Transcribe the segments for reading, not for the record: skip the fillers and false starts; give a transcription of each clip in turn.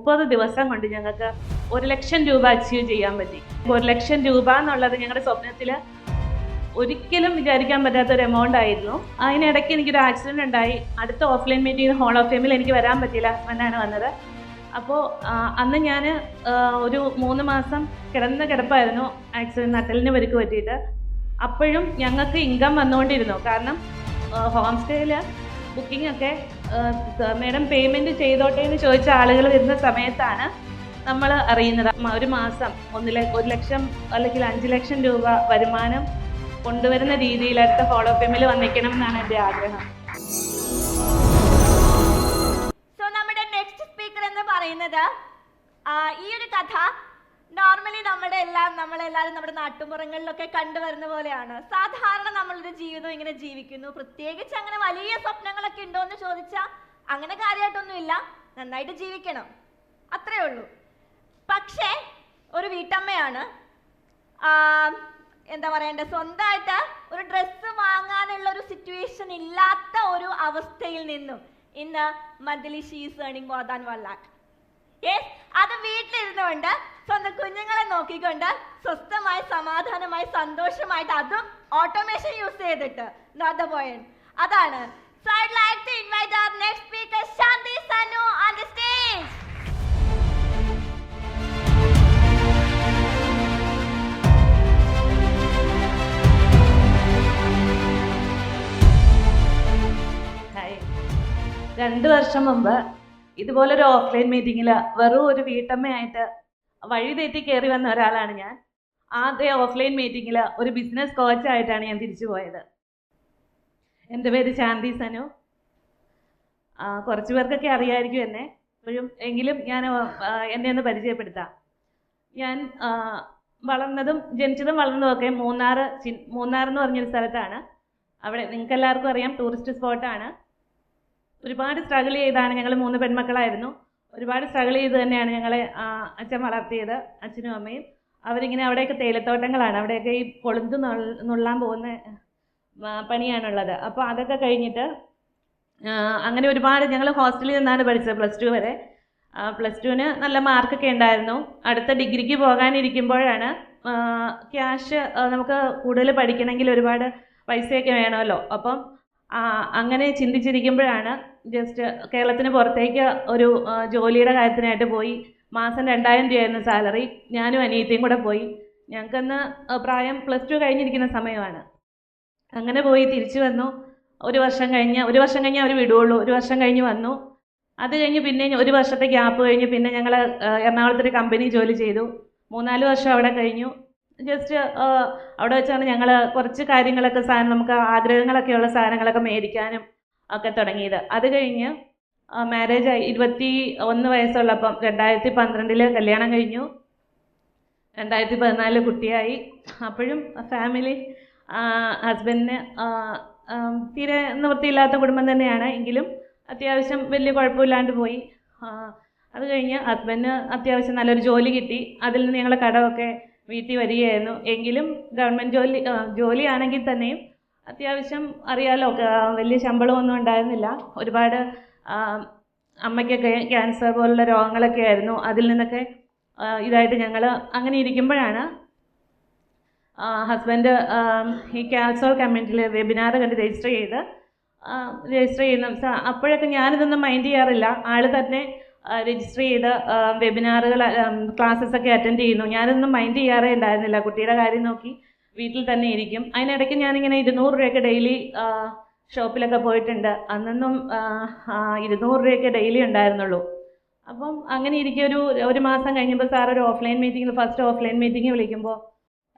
30 ദിവസം കൊണ്ട് ഞങ്ങൾക്ക് 1 ലക്ഷം രൂപ അച്ചീവ് ചെയ്യാൻ പറ്റി. 1 ലക്ഷം രൂപ എന്നുള്ളത് ഞങ്ങളുടെ സ്വപ്നത്തിൽ ഒരിക്കലും വിചാരിക്കാൻ പറ്റാത്തൊരു എമൗണ്ട് ആയിരുന്നു. അതിനിടയ്ക്ക് എനിക്കൊരു ആക്സിഡൻറ്റ് ഉണ്ടായി. അടുത്ത ഓഫ്ലൈൻ മീറ്റിംഗ് ഹോൾ ഓഫ് ഫെയിമിൽ എനിക്ക് വരാൻ പറ്റിയില്ല, ഹസ്ബൻഡാണ് വന്നത്. അപ്പോൾ അന്ന് ഞാൻ ഒരു 3 മാസം കിടപ്പായിരുന്നു, ആക്സിഡൻറ്റ് നട്ടലിന് പരിക്ക് പറ്റിയിട്ട്. അപ്പോഴും ഞങ്ങൾക്ക് ഇൻകം വന്നുകൊണ്ടിരുന്നു. കാരണം ഹോം സ്റ്റേയിൽ ബുക്കിംഗ് ഒക്കെ മേഡം പേയ്മെൻറ്റ് ചെയ്തോട്ടെ എന്ന് ചോദിച്ച ആളുകൾ വരുന്ന സമയത്താണ് നമ്മൾ അറിയുന്നത് ഒരു മാസം 1 ലക്ഷം അല്ലെങ്കിൽ 5 ലക്ഷം രൂപ വരുമാനം കൊണ്ടുവരുന്ന രീതിയിൽ അടുത്ത ഹോൾ ഓഫ് ഫെയിമിൽ വന്നിരിക്കണം എന്നാണ് എൻ്റെ ആഗ്രഹം. സോ നമ്മുടെ നെക്സ്റ്റ് സ്പീക്കർ എന്ന് പറയുന്നത് ഈ ഒരു കഥ നോർമലി നമ്മളെല്ലാവരും നമ്മുടെ നാട്ടുമ്പുറങ്ങളിലൊക്കെ കണ്ടുവരുന്ന പോലെയാണ്. സാധാരണ നമ്മളൊരു ജീവിതം ഇങ്ങനെ ജീവിക്കുന്നു. പ്രത്യേകിച്ച് അങ്ങനെ വലിയ സ്വപ്നങ്ങളൊക്കെ ഉണ്ടോ എന്ന് ചോദിച്ചാൽ അങ്ങനെ കാര്യമായിട്ടൊന്നുമില്ല, നന്നായിട്ട് ജീവിക്കണം, അത്രേ ഉള്ളൂ. പക്ഷേ ഒരു വീട്ടമ്മയാണ്, എന്താ പറയണ്ടേ, സ്വന്തമായിട്ട് ഒരു ഡ്രസ്സ് വാങ്ങാനുള്ള ഒരു സിറ്റുവേഷൻ ഇല്ലാത്ത ഒരു അവസ്ഥയിൽ നിന്നും ഇന്ന് monthly she is earning more than 1 lakh. അത് വീട്ടിലിരുന്നുകൊണ്ട് സ്വന്തം കുഞ്ഞുങ്ങളെ നോക്കിക്കൊണ്ട് സ്വസ്ഥമായി സമാധാനമായി സന്തോഷമായിട്ട്, അതും ഓട്ടോമേഷൻ യൂസ് ചെയ്തിട്ട്, നോട്ട് ദ പോയിന്റ്. അതാണ്. So I'd like to invite our next speaker, Shanti Sanu, on the stage. Hi. 2 വർഷം മുമ്പ് ഇതുപോലൊരു ഓഫ്ലൈൻ മീറ്റിങ്ങിൽ വെറും ഒരു വീട്ടമ്മയായിട്ട് വഴി തെറ്റി കയറി വന്ന ഒരാളാണ് ഞാൻ. ആദ്യ ഓഫ്ലൈൻ മീറ്റിങ്ങിൽ ഒരു ബിസിനസ് കോച്ചായിട്ടാണ് ഞാൻ തിരിച്ചു പോയത്. എൻ്റെ പേര് ശാന്തി സനു. കുറച്ച് പേർക്കൊക്കെ അറിയാമായിരിക്കും എന്നെ, എങ്കിലും ഞാൻ എന്നെ ഒന്ന് പരിചയപ്പെടുത്താം. ഞാൻ ജനിച്ചതും വളർന്നതുമൊക്കെ മൂന്നാർ എന്ന് പറഞ്ഞൊരു സ്ഥലത്താണ്. അവിടെ നിങ്ങൾക്ക് എല്ലാവർക്കും അറിയാം, ടൂറിസ്റ്റ് സ്പോട്ടാണ്. ഒരുപാട് സ്ട്രഗിൾ ചെയ്താണ്, ഞങ്ങൾ 3 പെൺമക്കളായിരുന്നു. ഒരുപാട് സ്ട്രഗിൾ ചെയ്ത് തന്നെയാണ് ഞങ്ങളെ അച്ഛൻ വളർത്തിയത്, അച്ഛനും അമ്മയും. അവരിങ്ങനെ അവിടെയൊക്കെ തേയിലത്തോട്ടങ്ങളാണ്, അവിടെയൊക്കെ ഈ കൊളുന്ത് നുള്ളാൻ പോകുന്ന പണിയാണുള്ളത്. അപ്പോൾ അതൊക്കെ കഴിഞ്ഞിട്ട് അങ്ങനെ ഒരുപാട് ഞങ്ങൾ ഹോസ്റ്റലിൽ നിന്നാണ് പഠിച്ചത് +2 വരെ. +2ന് നല്ല മാർക്കൊക്കെ ഉണ്ടായിരുന്നു. അടുത്ത ഡിഗ്രിക്ക് പോകാനിരിക്കുമ്പോഴാണ് ക്യാഷ്, നമുക്ക് കൂടുതൽ പഠിക്കണമെങ്കിൽ ഒരുപാട് പൈസയൊക്കെ വേണമല്ലോ. അപ്പം അങ്ങനെ ചിന്തിച്ചിരിക്കുമ്പോഴാണ് ജസ്റ്റ് കേരളത്തിന് പുറത്തേക്ക് ഒരു ജോലിയുടെ കാര്യത്തിനായിട്ട് പോയി. മാസം 2000 രൂപയായിരുന്നു സാലറി. ഞാനും അനിയത്തിയും കൂടെ പോയി. ഞങ്ങൾക്കന്ന് പ്രായം +2 കഴിഞ്ഞിരിക്കുന്ന സമയമാണ്. അങ്ങനെ പോയി തിരിച്ചു വന്നു. ഒരു വർഷം കഴിഞ്ഞ് അവർ വിടുകയുള്ളൂ. 1 വർഷം കഴിഞ്ഞ് വന്നു. അത് കഴിഞ്ഞ് പിന്നെ 1 വർഷത്തെ ഗ്യാപ്പ് കഴിഞ്ഞ് പിന്നെ ഞങ്ങൾ എറണാകുളത്തൊരു കമ്പനി ജോലി ചെയ്തു. 3-4 വർഷം അവിടെ കഴിഞ്ഞു. ജസ്റ്റ് അവിടെ വെച്ചാണ് ഞങ്ങൾ കുറച്ച് കാര്യങ്ങളൊക്കെ നമുക്ക് ആഗ്രഹങ്ങളൊക്കെ ഉള്ള സാധനങ്ങളൊക്കെ മേടിക്കാനും ഒക്കെ തുടങ്ങിയത്. അത് കഴിഞ്ഞ് മാരേജായി. 21 വയസ്സുള്ളപ്പം 2012 കല്യാണം കഴിഞ്ഞു. 2014 കുട്ടിയായി. അപ്പോഴും ഫാമിലി, ഹസ്ബൻഡിന് തീരെ നിവൃത്തിയില്ലാത്ത കുടുംബം തന്നെയാണ്, എങ്കിലും അത്യാവശ്യം വലിയ കുഴപ്പമില്ലാണ്ട് പോയി. അത് കഴിഞ്ഞ് ഹസ്ബൻഡിന് അത്യാവശ്യം നല്ലൊരു ജോലി കിട്ടി. അതിൽ നിന്ന് ഞങ്ങൾ കടമൊക്കെ വീട്ടിൽ വരികയായിരുന്നു. എങ്കിലും ഗവൺമെൻറ് ജോലിയാണെങ്കിൽ തന്നെയും അത്യാവശ്യം അറിയാലോ, വലിയ ശമ്പളമൊന്നും ഉണ്ടായിരുന്നില്ല. ഒരുപാട് അമ്മയ്ക്കൊക്കെ ക്യാൻസർ പോലുള്ള രോഗങ്ങളൊക്കെ ആയിരുന്നു. അതിൽ നിന്നൊക്കെ ഇതായിട്ട് ഞങ്ങൾ അങ്ങനെ ഇരിക്കുമ്പോഴാണ് ഹസ്ബൻഡ് ഈ ക്യാൻസർ കമ്മ്യൂണിറ്റിയിൽ വെബിനാർ കണ്ട് രജിസ്റ്റർ ചെയ്യുന്ന അപ്പോഴൊക്കെ ഞാനിതൊന്നും മൈൻഡ് ചെയ്യാറില്ല. ആൾ തന്നെ രജിസ്റ്റർ ചെയ്ത് വെബിനാറുകൾ, ക്ലാസ്സസൊക്കെ അറ്റൻഡ് ചെയ്യുന്നു. ഞാനൊന്നും മൈൻഡ് ചെയ്യാറേ ഉണ്ടായിരുന്നില്ല. കുട്ടിയുടെ കാര്യം നോക്കി വീട്ടിൽ തന്നെ ഇരിക്കും. അതിനിടയ്ക്ക് ഞാനിങ്ങനെ 200 രൂപയൊക്കെ ഡെയിലി ഷോപ്പിലൊക്കെ പോയിട്ടുണ്ട്. അന്നൊന്നും 200 രൂപയൊക്കെ ഡെയിലി ഉണ്ടായിരുന്നുള്ളൂ. അപ്പം അങ്ങനെ ഇരിക്കെ ഒരു മാസം കഴിഞ്ഞപ്പോൾ സാർ ഒരു ഫസ്റ്റ് ഓഫ്ലൈൻ മീറ്റിംഗ് വിളിക്കുമ്പോൾ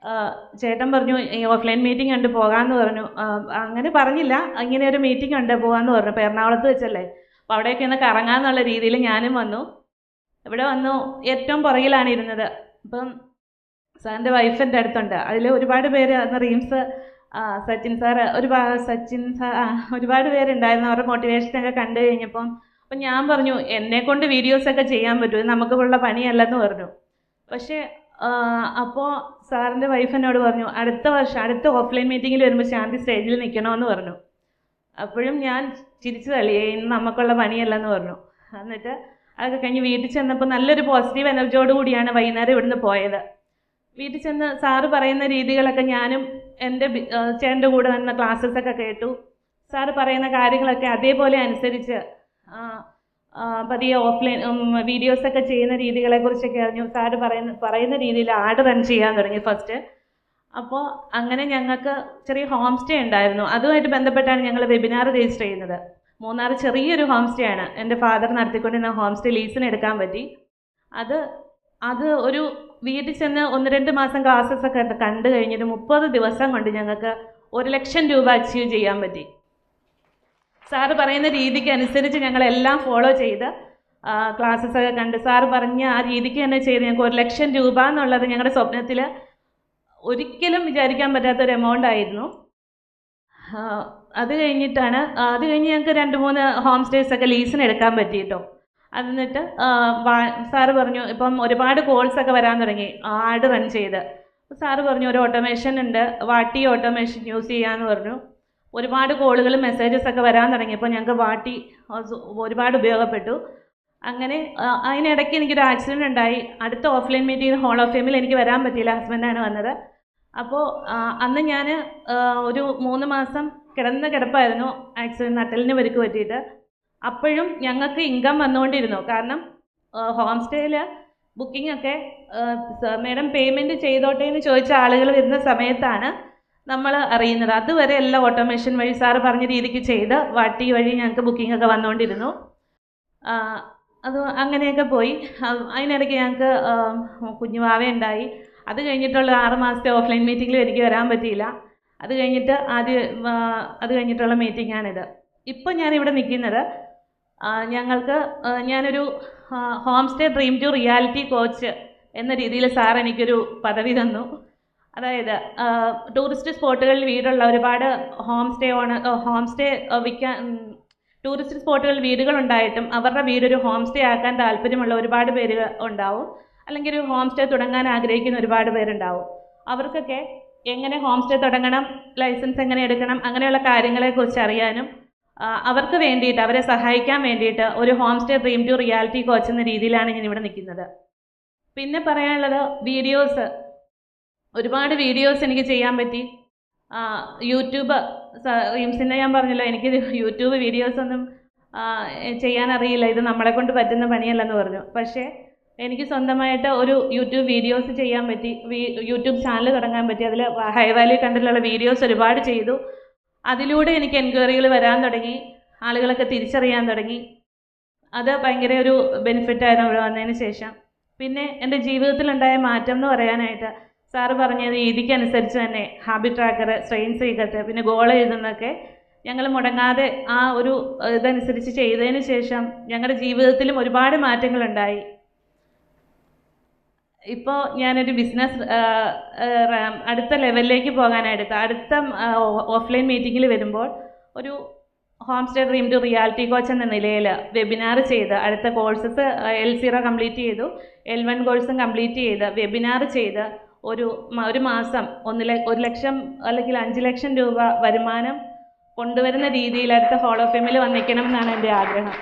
ചേട്ടൻ പറഞ്ഞു, ഈ ഓഫ്ലൈൻ മീറ്റിംഗ് ഉണ്ട്, പോകാമെന്ന് പറഞ്ഞു. അങ്ങനെ പറഞ്ഞില്ല, ഇങ്ങനെ ഒരു മീറ്റിംഗ് ഉണ്ട്, പോകാമെന്ന് പറഞ്ഞു. അപ്പോൾ എറണാകുളത്ത് വെച്ചല്ലേ, അപ്പോൾ അവിടെയൊക്കെ ഒന്ന് കറങ്ങാമെന്നുള്ള രീതിയിൽ ഞാനും വന്നു. ഇവിടെ വന്നു ഏറ്റവും പുറകിലാണ് ഇരുന്നത്. അപ്പം സാറിൻ്റെ വൈഫ് എൻ്റെ അടുത്തുണ്ട്. അതിൽ ഒരുപാട് പേര്, റീംസ്, സച്ചിൻ സാർ, ഒരുപാട് പേരുണ്ടായിരുന്നു. അവരുടെ മോട്ടിവേഷനൊക്കെ കണ്ടു കഴിഞ്ഞപ്പം അപ്പം ഞാൻ പറഞ്ഞു, എന്നെക്കൊണ്ട് വീഡിയോസൊക്കെ ചെയ്യാൻ പറ്റും, ഇത് നമുക്കുള്ള പണിയല്ലെന്ന് പറഞ്ഞു. പക്ഷേ അപ്പോൾ സാറിൻ്റെ വൈഫ് എന്നോട് പറഞ്ഞു, അടുത്ത ഓഫ്ലൈൻ മീറ്റിങ്ങിൽ വരുമ്പോൾ ശാന്തി സ്റ്റേജിൽ നിൽക്കണമെന്ന് പറഞ്ഞു. അപ്പോഴും ഞാൻ ചിരിച്ചു തള്ളി, ഇന്ന് നമുക്കുള്ള പണിയല്ലെന്ന് പറഞ്ഞു. എന്നിട്ട് അതൊക്കെ കഴിഞ്ഞ് വീട്ടിൽ ചെന്നപ്പോൾ നല്ലൊരു പോസിറ്റീവ് എനർജിയോട് കൂടിയാണ് വൈകുന്നേരം ഇവിടുന്ന് പോയത്. വീട്ടിൽ ചെന്ന് സാറ് പറയുന്ന രീതികളൊക്കെ ഞാനും എൻ്റെ ചേട്ടൻ്റെ കൂടെ തന്നെ ക്ലാസ്സസൊക്കെ കേട്ടു. സാറ് പറയുന്ന കാര്യങ്ങളൊക്കെ അതേപോലെ അനുസരിച്ച് പതിയെ ഓഫ്ലൈൻ വീഡിയോസൊക്കെ ചെയ്യുന്ന രീതികളെക്കുറിച്ചൊക്കെ അറിഞ്ഞു. സാറ് പറയുന്ന രീതിയിൽ ആഡ് റൺ ചെയ്യാൻ തുടങ്ങി ഫസ്റ്റ്. അപ്പോൾ അങ്ങനെ ഞങ്ങൾക്ക് ചെറിയ ഹോം സ്റ്റേ ഉണ്ടായിരുന്നു. അതുമായിട്ട് ബന്ധപ്പെട്ടാണ് ഞങ്ങൾ വെബിനാർ രജിസ്റ്റർ ചെയ്യുന്നത്. മൂന്നാർ ചെറിയൊരു ഹോം സ്റ്റേ ആണ്. എൻ്റെ ഫാദർ നടത്തിക്കൊണ്ടിരുന്ന ഹോം സ്റ്റേ ലീസിന് എടുക്കാൻ പറ്റി. അത് ഒരു വീട്ടിൽ ചെന്ന് 1-2 മാസം ക്ലാസ്സസൊക്കെ കണ്ടു കഴിഞ്ഞിട്ട് 30 ദിവസം കൊണ്ട് ഞങ്ങൾക്ക് 1 ലക്ഷം രൂപ അച്ചീവ് ചെയ്യാൻ പറ്റി. സാറ് പറയുന്ന രീതിക്ക് അനുസരിച്ച് ഞങ്ങളെല്ലാം ഫോളോ ചെയ്ത് ക്ലാസ്സസൊക്കെ കണ്ട് സാറ് പറഞ്ഞ ആ രീതിക്ക് തന്നെ ചെയ്ത് ഞങ്ങൾക്ക് 1 ലക്ഷം രൂപ എന്നുള്ളത് ഞങ്ങളുടെ സ്വപ്നത്തിൽ ഒരിക്കലും വിചാരിക്കാൻ പറ്റാത്തൊരു എമൗണ്ട് ആയിരുന്നു. അത് കഴിഞ്ഞ് ഞങ്ങൾക്ക് 2-3 ഹോം സ്റ്റേസൊക്കെ ലീസിന് എടുക്കാൻ പറ്റിയിട്ടോ. എന്നിട്ട് സാറ് പറഞ്ഞു ഇപ്പം ഒരുപാട് കോൾസൊക്കെ വരാൻ തുടങ്ങി ആഡ് റൺ ചെയ്ത്. സാറ് പറഞ്ഞു ഒരു ഓട്ടോമേഷൻ ഉണ്ട്, വാട്ടി ഓട്ടോമേഷൻ യൂസ് ചെയ്യാമെന്ന് പറഞ്ഞു. ഒരുപാട് കോളുകളും മെസ്സേജസൊക്കെ വരാൻ തുടങ്ങിയപ്പോൾ ഞങ്ങൾക്ക് വാട്ടി ഒരുപാട് ഉപയോഗപ്പെട്ടു. അങ്ങനെ അതിനിടയ്ക്ക് എനിക്കൊരു ആക്സിഡൻറ്റ് ഉണ്ടായി. അടുത്ത ഓഫ്ലൈൻ മീറ്റിംഗ് ഹോൾ ഓഫ് ഫെയിമിൽ എനിക്ക് വരാൻ പറ്റിയില്ല, ഹസ്ബൻഡാണ് വന്നത്. അപ്പോൾ അന്ന് ഞാൻ ഒരു 3 മാസം കിടപ്പായിരുന്നു, ആക്സിഡൻറ്റ് നട്ടലിന് പരിക്ക് പറ്റിയിട്ട്. അപ്പോഴും ഞങ്ങൾക്ക് ഇൻകം വന്നുകൊണ്ടിരുന്നു. കാരണം ഹോം സ്റ്റേയിൽ ബുക്കിംഗ് ഒക്കെ മേഡം പേയ്മെൻറ്റ് ചെയ്തോട്ടെ എന്ന് ചോദിച്ച ആളുകൾ വരുന്ന സമയത്താണ് നമ്മൾ അറിയുന്നത്. അതുവരെ എല്ലാം ഓട്ടോമേഷൻ വഴി സാറ് പറഞ്ഞ രീതിക്ക് ചെയ്ത് വാട്ടി വഴി ഞങ്ങൾക്ക് ബുക്കിംഗ് ഒക്കെ വന്നുകൊണ്ടിരുന്നു. അത് അങ്ങനെയൊക്കെ പോയി. അതിനിടയ്ക്ക് ഞങ്ങൾക്ക് കുഞ്ഞുവാവ ഉണ്ടായി. അത് കഴിഞ്ഞിട്ടുള്ള 6 മാസത്തെ ഓഫ്ലൈൻ മീറ്റിങ്ങിലും എനിക്ക് വരാൻ പറ്റിയില്ല. അത് കഴിഞ്ഞിട്ടുള്ള മീറ്റിംഗാണിത്. ഇപ്പോൾ ഞാനിവിടെ നിൽക്കുന്നത് ഞാനൊരു home stay dream to reality coach എന്ന രീതിയിൽ സാർ എനിക്കൊരു പദവി തന്നു. അതായത് ടൂറിസ്റ്റ് സ്പോട്ടുകളിൽ വീടുള്ള ഒരുപാട് ഹോം സ്റ്റേ ടൂറിസ്റ്റ് സ്പോട്ടുകളിൽ വീടുകളുണ്ടായിട്ടും അവരുടെ വീടൊരു ഹോം സ്റ്റേ ആക്കാൻ താല്പര്യമുള്ള ഒരുപാട് പേര് ഉണ്ടാവും. അല്ലെങ്കിൽ ഒരു ഹോം സ്റ്റേ തുടങ്ങാൻ ആഗ്രഹിക്കുന്ന ഒരുപാട് പേരുണ്ടാവും. അവർക്കൊക്കെ എങ്ങനെ ഹോം സ്റ്റേ തുടങ്ങണം, ലൈസൻസ് എങ്ങനെ എടുക്കണം, അങ്ങനെയുള്ള കാര്യങ്ങളെക്കുറിച്ച് അറിയാനും അവർക്ക് വേണ്ടിയിട്ട്, അവരെ സഹായിക്കാൻ വേണ്ടിയിട്ട് ഒരു home stay dream to reality coach എന്ന രീതിയിലാണ് ഞാൻ ഇവിടെ നിൽക്കുന്നത്. പിന്നെ പറയാനുള്ളത് വീഡിയോസ്, ഒരുപാട് വീഡിയോസ് എനിക്ക് ചെയ്യാൻ പറ്റി. യൂട്യൂബ് റീംസിനെ ഞാൻ പറഞ്ഞല്ലോ, എനിക്ക് യൂട്യൂബ് വീഡിയോസൊന്നും ചെയ്യാൻ അറിയില്ല, ഇത് നമ്മളെ കൊണ്ട് പറ്റുന്ന പണിയല്ലെന്ന് പറഞ്ഞു. പക്ഷേ എനിക്ക് സ്വന്തമായിട്ട് ഒരു യൂട്യൂബ് വീഡിയോസ് ചെയ്യാൻ പറ്റി, യൂട്യൂബ് ചാനൽ തുടങ്ങാൻ പറ്റി. അതിൽ ഹൈ വാല്യൂ കണ്ടന്റിലുള്ള വീഡിയോസ് ഒരുപാട് ചെയ്തു. അതിലൂടെ എനിക്ക് എൻക്വയറികൾ വരാൻ തുടങ്ങി, ആളുകളൊക്കെ തിരിച്ചറിയാൻ തുടങ്ങി. അത് ഭയങ്കര ഒരു ബെനിഫിറ്റായിരുന്നു ഇവിടെ വന്നതിന് ശേഷം. പിന്നെ എൻ്റെ ജീവിതത്തിലുണ്ടായ മാറ്റം എന്ന് പറയാനായിട്ട് സാറ് പറഞ്ഞ രീതിക്കനുസരിച്ച് തന്നെ ഹാബിറ്റ് ട്രാക്കർ, സ്ട്രെയിൻ സീക്രട്ട്, പിന്നെ ഗോൾ എഴുതുന്നതൊക്കെ ഞങ്ങൾ മുടങ്ങാതെ ആ ഒരു ഇതനുസരിച്ച് ചെയ്തതിന് ശേഷം ഞങ്ങളുടെ ജീവിതത്തിലും ഒരുപാട് മാറ്റങ്ങളുണ്ടായി. ഇപ്പോൾ ഞാനൊരു ബിസിനസ് അടുത്ത ലെവലിലേക്ക് പോകാനായിട്ട് അടുത്ത ഓഫ്ലൈൻ മീറ്റിങ്ങിൽ വരുമ്പോൾ ഒരു home stay dream to reality coach എന്ന നിലയിൽ വെബിനാർ ചെയ്ത് അടുത്ത കോഴ്സസ് L0 കംപ്ലീറ്റ് ചെയ്തു, L1 കോഴ്സും കംപ്ലീറ്റ് ചെയ്ത് വെബിനാർ ചെയ്ത് ഒരു മാസം 1 ലക്ഷം അല്ലെങ്കിൽ 5 ലക്ഷം രൂപ വരുമാനം കൊണ്ടുവരുന്ന രീതിയിൽ അടുത്ത ഹോൾ ഓഫ് ഫെയിമിൽ വന്നിരിക്കണം എന്നാണ് എൻ്റെ ആഗ്രഹം.